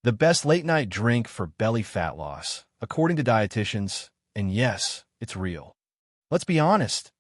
The best late-night drink for belly fat loss, according to dietitians, and yes, it's real. Let's be honest.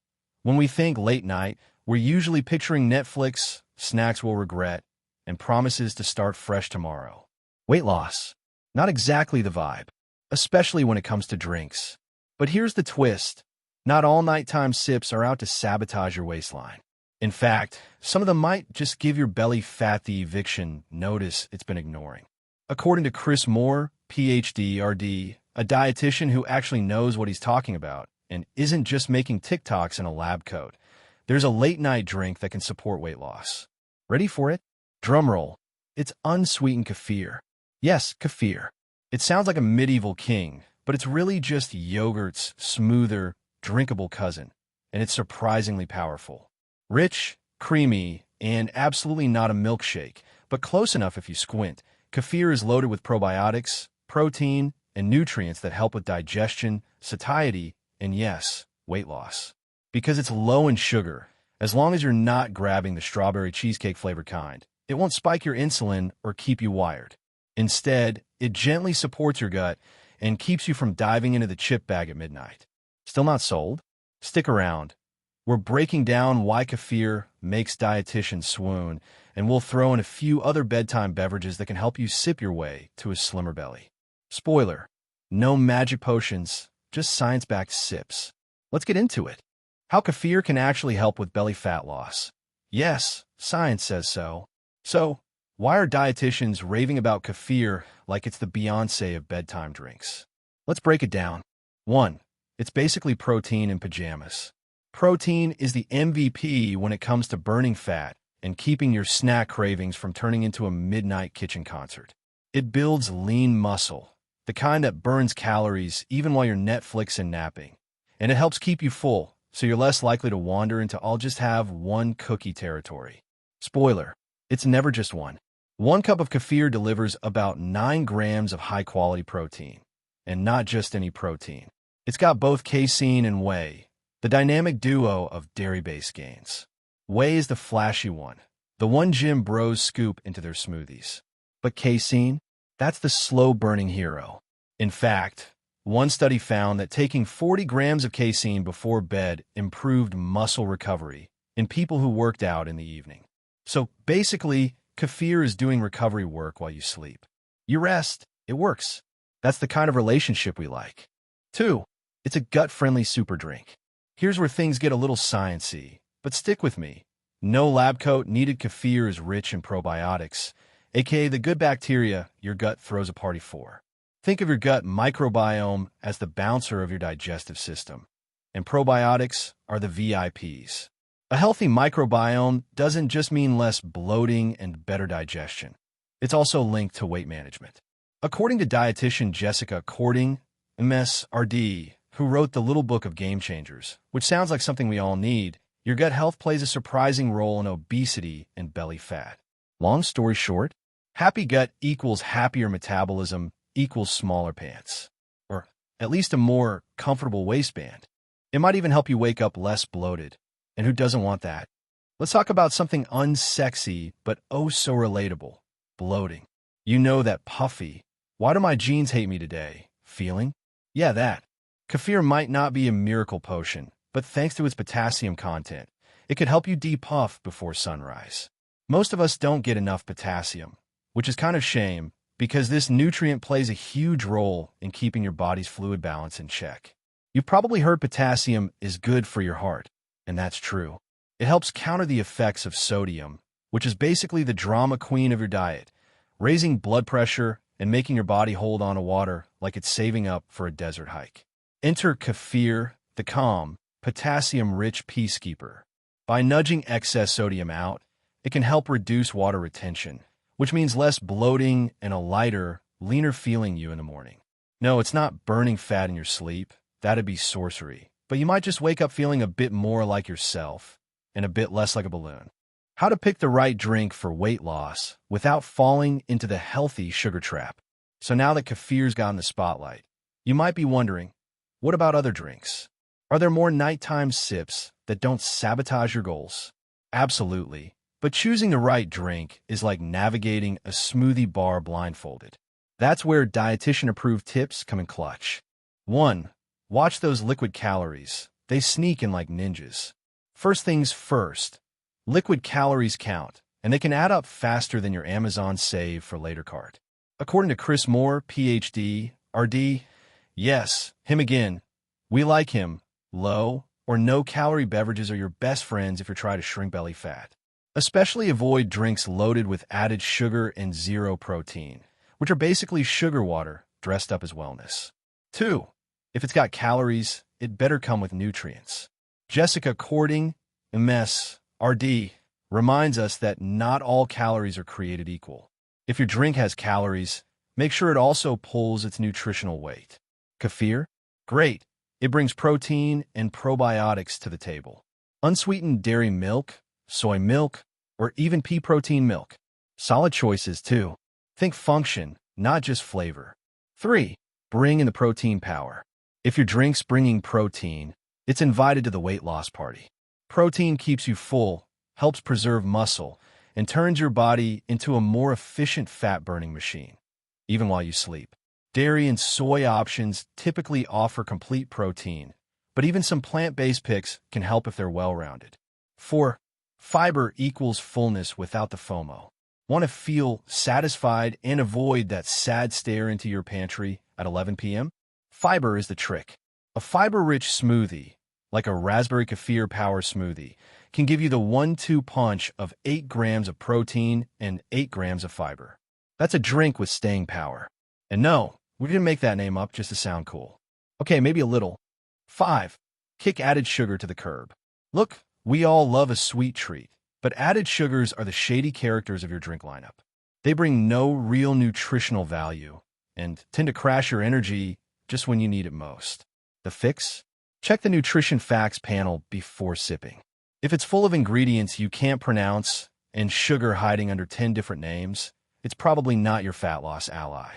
When we think late night, we're usually picturing Netflix, snacks we'll regret, and promises to start fresh tomorrow. Weight loss. Not exactly the vibe, especially when it comes to drinks. But here's the twist. Not all nighttime sips are out to sabotage your waistline. In fact, some of them might just give your belly fat the eviction notice it's been ignoring. According to Chris Moore, PhD, RD, a dietitian who actually knows what he's talking about and isn't just making TikToks in a lab coat, there's a late-night drink that can support weight loss. Ready for it? Drumroll. It's unsweetened kefir. Yes, kefir. It sounds like a medieval king, but it's really just yogurt's smoother, drinkable cousin, and it's surprisingly powerful. Rich, creamy, and absolutely not a milkshake, but close enough if you squint. Kefir is loaded with probiotics, protein, and nutrients that help with digestion, satiety, and yes, weight loss. Because it's low in sugar, as long as you're not grabbing the strawberry cheesecake flavored kind, it won't spike your insulin or keep you wired. Instead, it gently supports your gut and keeps you from diving into the chip bag at midnight. Still not sold? Stick around. We're breaking down why kefir makes dietitians swoon, and we'll throw in a few other bedtime beverages that can help you sip your way to a slimmer belly. Spoiler, no magic potions, just science-backed sips. Let's get into it. How kefir can actually help with belly fat loss. Yes, science says so. So, why are dietitians raving about kefir like it's the Beyoncé of bedtime drinks? Let's break it down. 1. It's basically protein in pajamas. Protein is the MVP when it comes to burning fat and keeping your snack cravings from turning into a midnight kitchen concert. It builds lean muscle, the kind that burns calories even while you're Netflix and napping. And it helps keep you full, so you're less likely to wander into I'll just have one cookie territory. Spoiler, it's never just one. 1 cup of kefir delivers about 9 grams of high-quality protein. And not just any protein. It's got both casein and whey, the dynamic duo of dairy-based gains. Whey is the flashy one, the one gym bros scoop into their smoothies. But casein? That's the slow-burning hero. In fact, one study found that taking 40 grams of casein before bed improved muscle recovery in people who worked out in the evening. So basically, kefir is doing recovery work while you sleep. You rest, it works. That's the kind of relationship we like. 2. It's a gut-friendly super drink. Here's where things get a little sciencey, but stick with me. No lab coat needed. Kefir is rich in probiotics, aka the good bacteria your gut throws a party for. Think of your gut microbiome as the bouncer of your digestive system, and probiotics are the VIPs. A healthy microbiome doesn't just mean less bloating and better digestion. It's also linked to weight management. According to dietitian Jessica Cording, MSRD, who wrote the Little Book of Game Changers, which sounds like something we all need, your gut health plays a surprising role in obesity and belly fat. Long story short, happy gut equals happier metabolism equals smaller pants, or at least a more comfortable waistband. It might even help you wake up less bloated. And who doesn't want that? Let's talk about something unsexy but oh so relatable, bloating. You know that puffy, why do my jeans hate me today feeling? Yeah, that. Kefir might not be a miracle potion, but thanks to its potassium content, it could help you depuff before sunrise. Most of us don't get enough potassium, which is kind of shame because this nutrient plays a huge role in keeping your body's fluid balance in check. You've probably heard potassium is good for your heart, and that's true. It helps counter the effects of sodium, which is basically the drama queen of your diet, raising blood pressure and making your body hold on to water like it's saving up for a desert hike. Enter kefir, the calm, potassium-rich peacekeeper. By nudging excess sodium out, it can help reduce water retention, which means less bloating and a lighter, leaner feeling you in the morning. No, it's not burning fat in your sleep. That'd be sorcery. But you might just wake up feeling a bit more like yourself and a bit less like a balloon. How to pick the right drink for weight loss without falling into the healthy sugar trap. So now that kefir's got in the spotlight, you might be wondering, what about other drinks? Are there more nighttime sips that don't sabotage your goals? Absolutely. But choosing the right drink is like navigating a smoothie bar blindfolded. That's where dietitian-approved tips come in clutch. 1. Watch those liquid calories. They sneak in like ninjas. First things first, liquid calories count, and they can add up faster than your Amazon save for later cart. According to Chris Moore, PhD, RD, yes, him again, we like him, low or no-calorie beverages are your best friends if you're trying to shrink belly fat. Especially avoid drinks loaded with added sugar and zero protein, which are basically sugar water dressed up as wellness. 2. If it's got calories, it better come with nutrients. Jessica Cording, MS, RD, reminds us that not all calories are created equal. If your drink has calories, make sure it also pulls its nutritional weight. Kefir? Great. It brings protein and probiotics to the table. Unsweetened dairy milk, soy milk, or even pea protein milk. Solid choices, too. Think function, not just flavor. 3. Bring in the protein power. If your drink's bringing protein, it's invited to the weight loss party. Protein keeps you full, helps preserve muscle, and turns your body into a more efficient fat-burning machine, even while you sleep. Dairy and soy options typically offer complete protein, but even some plant-based picks can help if they're well-rounded. 4. Fiber equals fullness without the FOMO. Want to feel satisfied and avoid that sad stare into your pantry at 11 p.m.? Fiber is the trick. A fiber-rich smoothie, like a raspberry kefir power smoothie, can give you the 1-2 punch of 8 grams of protein and 8 grams of fiber. That's a drink with staying power. And no, we didn't make that name up just to sound cool. Okay, maybe a little. 5. Kick added sugar to the curb. Look, we all love a sweet treat, but added sugars are the shady characters of your drink lineup. They bring no real nutritional value and tend to crash your energy just when you need it most. The fix? Check the nutrition facts panel before sipping. If it's full of ingredients you can't pronounce and sugar hiding under 10 different names, it's probably not your fat loss ally.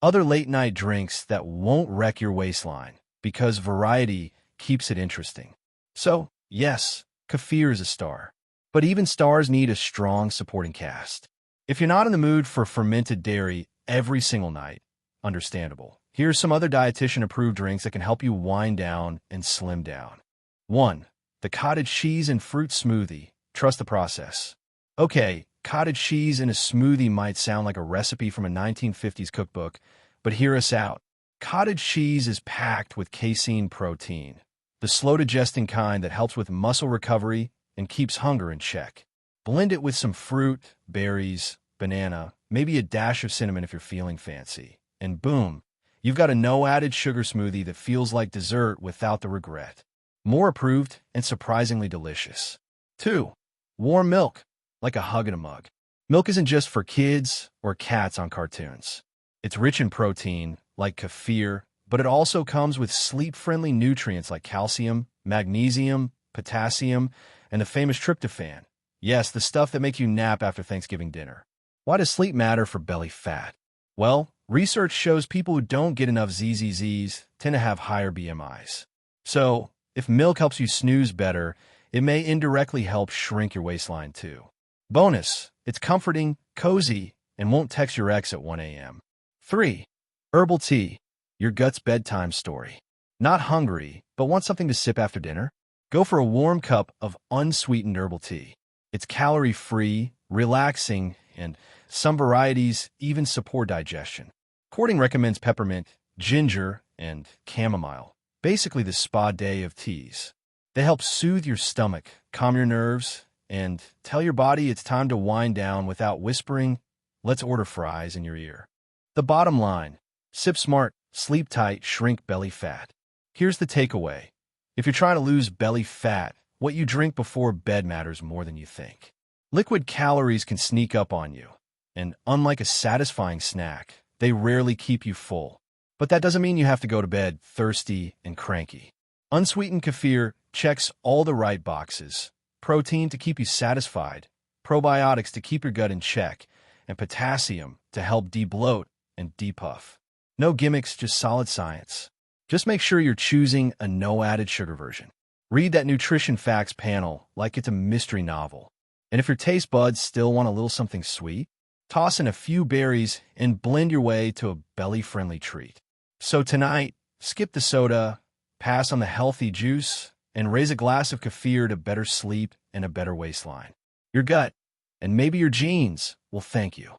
Other late-night drinks that won't wreck your waistline because variety keeps it interesting. So, yes, kefir is a star. But even stars need a strong supporting cast. If you're not in the mood for fermented dairy every single night, understandable. Here's some other dietitian-approved drinks that can help you wind down and slim down. 1. The cottage cheese and fruit smoothie. Trust the process. Okay, cottage cheese in a smoothie might sound like a recipe from a 1950s cookbook, but hear us out. Cottage cheese is packed with casein protein, the slow-digesting kind that helps with muscle recovery and keeps hunger in check. Blend it with some fruit, berries, banana, maybe a dash of cinnamon if you're feeling fancy, and boom, you've got a no-added sugar smoothie that feels like dessert without the regret. More approved and surprisingly delicious. 2. Warm milk, like a hug in a mug. Milk isn't just for kids or cats on cartoons. It's rich in protein, like kefir, but it also comes with sleep-friendly nutrients like calcium, magnesium, potassium, and the famous tryptophan. Yes, the stuff that makes you nap after Thanksgiving dinner. Why does sleep matter for belly fat? Well, research shows people who don't get enough ZZZs tend to have higher BMIs. So, if milk helps you snooze better, it may indirectly help shrink your waistline too. Bonus, it's comforting, cozy, and won't text your ex at 1 a.m. 3. Herbal tea, your gut's bedtime story. Not hungry, but want something to sip after dinner? Go for a warm cup of unsweetened herbal tea. It's calorie-free, relaxing, and some varieties even support digestion. Cording recommends peppermint, ginger, and chamomile, basically the spa day of teas. They help soothe your stomach, calm your nerves, and tell your body it's time to wind down without whispering, "Let's order fries," in your ear. The bottom line, sip smart, sleep tight, shrink belly fat. Here's the takeaway. If you're trying to lose belly fat, what you drink before bed matters more than you think. Liquid calories can sneak up on you, and unlike a satisfying snack, they rarely keep you full. But that doesn't mean you have to go to bed thirsty and cranky. Unsweetened kefir checks all the right boxes. Protein to keep you satisfied, probiotics to keep your gut in check, and potassium to help de-bloat and depuff. No gimmicks, just solid science. Just make sure you're choosing a no-added sugar version. Read that nutrition facts panel like it's a mystery novel. And if your taste buds still want a little something sweet, toss in a few berries, and blend your way to a belly-friendly treat. So tonight, skip the soda, pass on the healthy juice, and raise a glass of kefir to better sleep and a better waistline. Your gut, and maybe your genes, will thank you.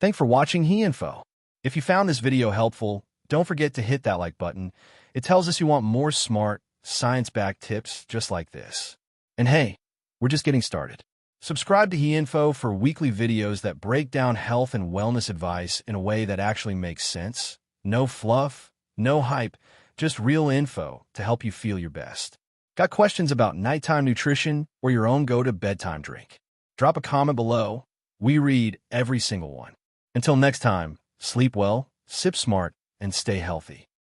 Thanks for watching HeInfo. If you found this video helpful, don't forget to hit that like button. It tells us you want more smart, science-backed tips just like this. And hey, we're just getting started. Subscribe to HeInfo for weekly videos that break down health and wellness advice in a way that actually makes sense. No fluff, no hype, just real info to help you feel your best. Got questions about nighttime nutrition or your own go-to-bedtime drink? Drop a comment below. We read every single one. Until next time, sleep well, sip smart, and stay healthy.